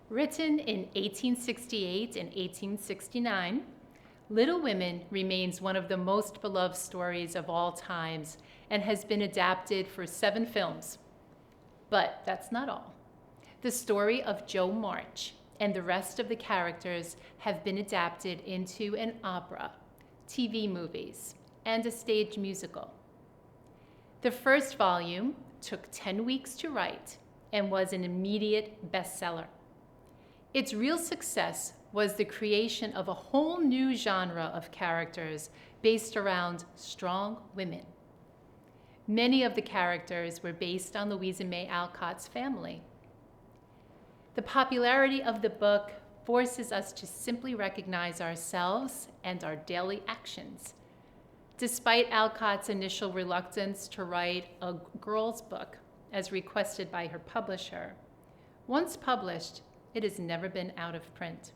Written in 1868 and 1869, Little Women remains one of the most beloved stories of all times and has been adapted for 7 films. But that's not all. The story of Jo March and the rest of the characters have been adapted into an opera, TV movies, and a stage musical. The first volume took 10 weeks to write and was an immediate bestseller. Its real success was the creation of a whole new genre of characters based around strong women. Many of the characters were based on Louisa May Alcott's family. The popularity of the book forces us to simply recognize ourselves and our daily actions. Despite Alcott's initial reluctance to write a girl's book, as requested by her publisher, once published, it has never been out of print.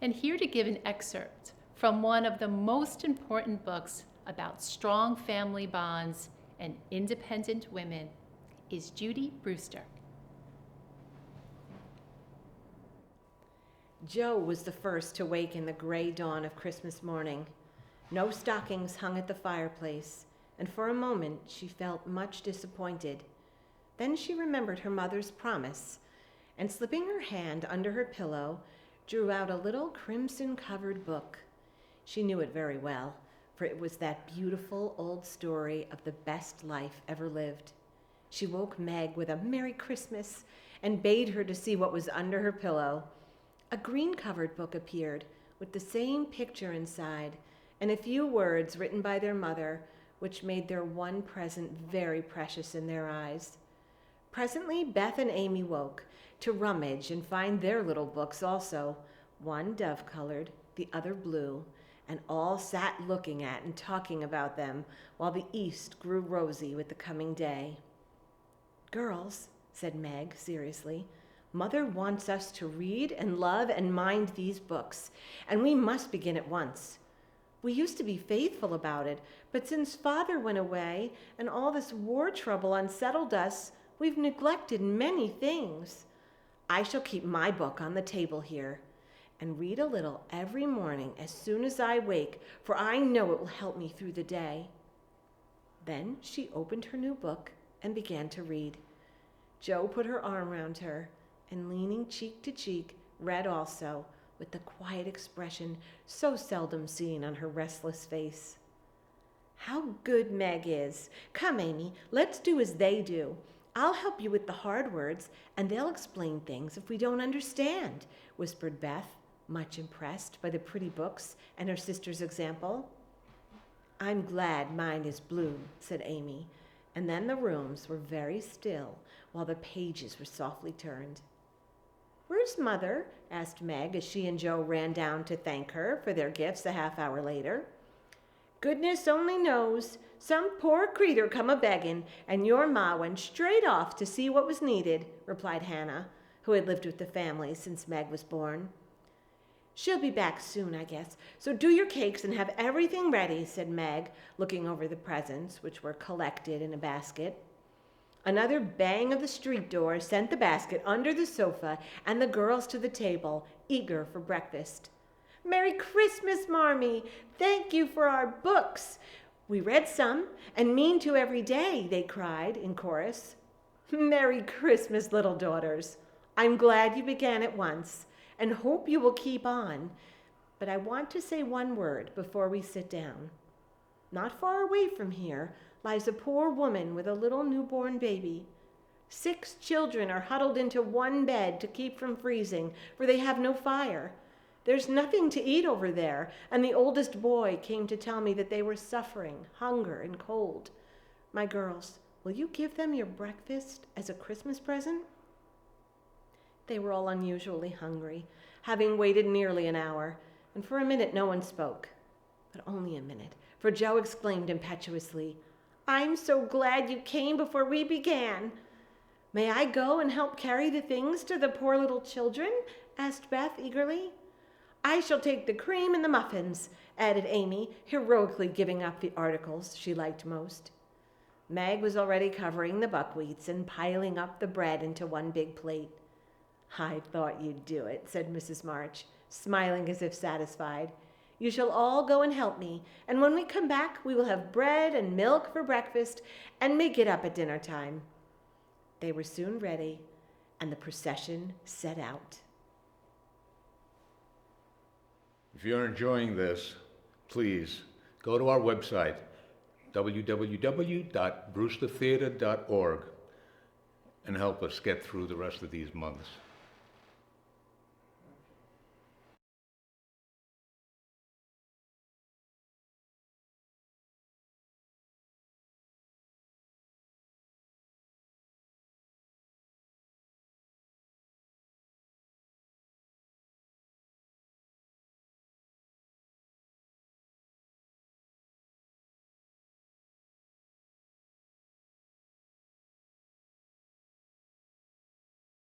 And here to give an excerpt from one of the most important books about strong family bonds and independent women is Judy Brewster. Jo was the first to wake in the gray dawn of Christmas morning. No stockings hung at the fireplace, and for a moment she felt much disappointed. Then she remembered her mother's promise, and slipping her hand under her pillow, drew out a little crimson-covered book. She knew it very well, for it was that beautiful old story of the best life ever lived. She woke Meg with a Merry Christmas and bade her to see what was under her pillow. A green-covered book appeared, with the same picture inside, and a few words written by their mother, which made their one present very precious in their eyes. Presently, Beth and Amy woke to rummage and find their little books also, one dove-colored, the other blue, and all sat looking at and talking about them while the east grew rosy with the coming day. "Girls," said Meg seriously, "Mother wants us to read and love and mind these books, and we must begin at once. We used to be faithful about it, but since Father went away and all this war trouble unsettled us, we've neglected many things. I shall keep my book on the table here and read a little every morning as soon as I wake, for I know it will help me through the day." Then she opened her new book and began to read. Jo put her arm round her and, leaning cheek to cheek, read also, with the quiet expression so seldom seen on her restless face. "How good Meg is! Come, Amy, let's do as they do. I'll help you with the hard words, and they'll explain things if we don't understand," whispered Beth, much impressed by the pretty books and her sister's example. "I'm glad mine is blue," said Amy, and then the rooms were very still while the pages were softly turned. "Where's Mother?" asked Meg as she and Jo ran down to thank her for their gifts a half hour later. "Goodness only knows. Some poor creetur come a-beggin', and your ma went straight off to see what was needed," replied Hannah, who had lived with the family since Meg was born. "She'll be back soon, I guess, so do your cakes and have everything ready," said Meg, looking over the presents, which were collected in a basket. Another bang of the street door sent the basket under the sofa and the girls to the table, eager for breakfast. "Merry Christmas, Marmee! Thank you for our books. We read some and mean to every day," they cried in chorus. "Merry Christmas, little daughters. I'm glad you began at once and hope you will keep on. But I want to say one word before we sit down. Not far away from here lies a poor woman with a little newborn baby. 6 children are huddled into one bed to keep from freezing, for they have no fire. There's nothing to eat over there, and the oldest boy came to tell me that they were suffering hunger and cold. My girls, will you give them your breakfast as a Christmas present?" They were all unusually hungry, having waited nearly an hour, and for a minute no one spoke. But only a minute, for Jo exclaimed impetuously, "I'm so glad you came before we began." "May I go and help carry the things to the poor little children?" asked Beth eagerly. "I shall take the cream and the muffins," added Amy, heroically giving up the articles she liked most. Meg was already covering the buckwheats and piling up the bread into one big plate. "I thought you'd do it," said Mrs. March, smiling as if satisfied. "You shall all go and help me, and when we come back we will have bread and milk for breakfast and may get up at dinner time." They were soon ready, and the procession set out. If you're enjoying this, please go to our website, www.brewstertheater.org, and help us get through the rest of these months.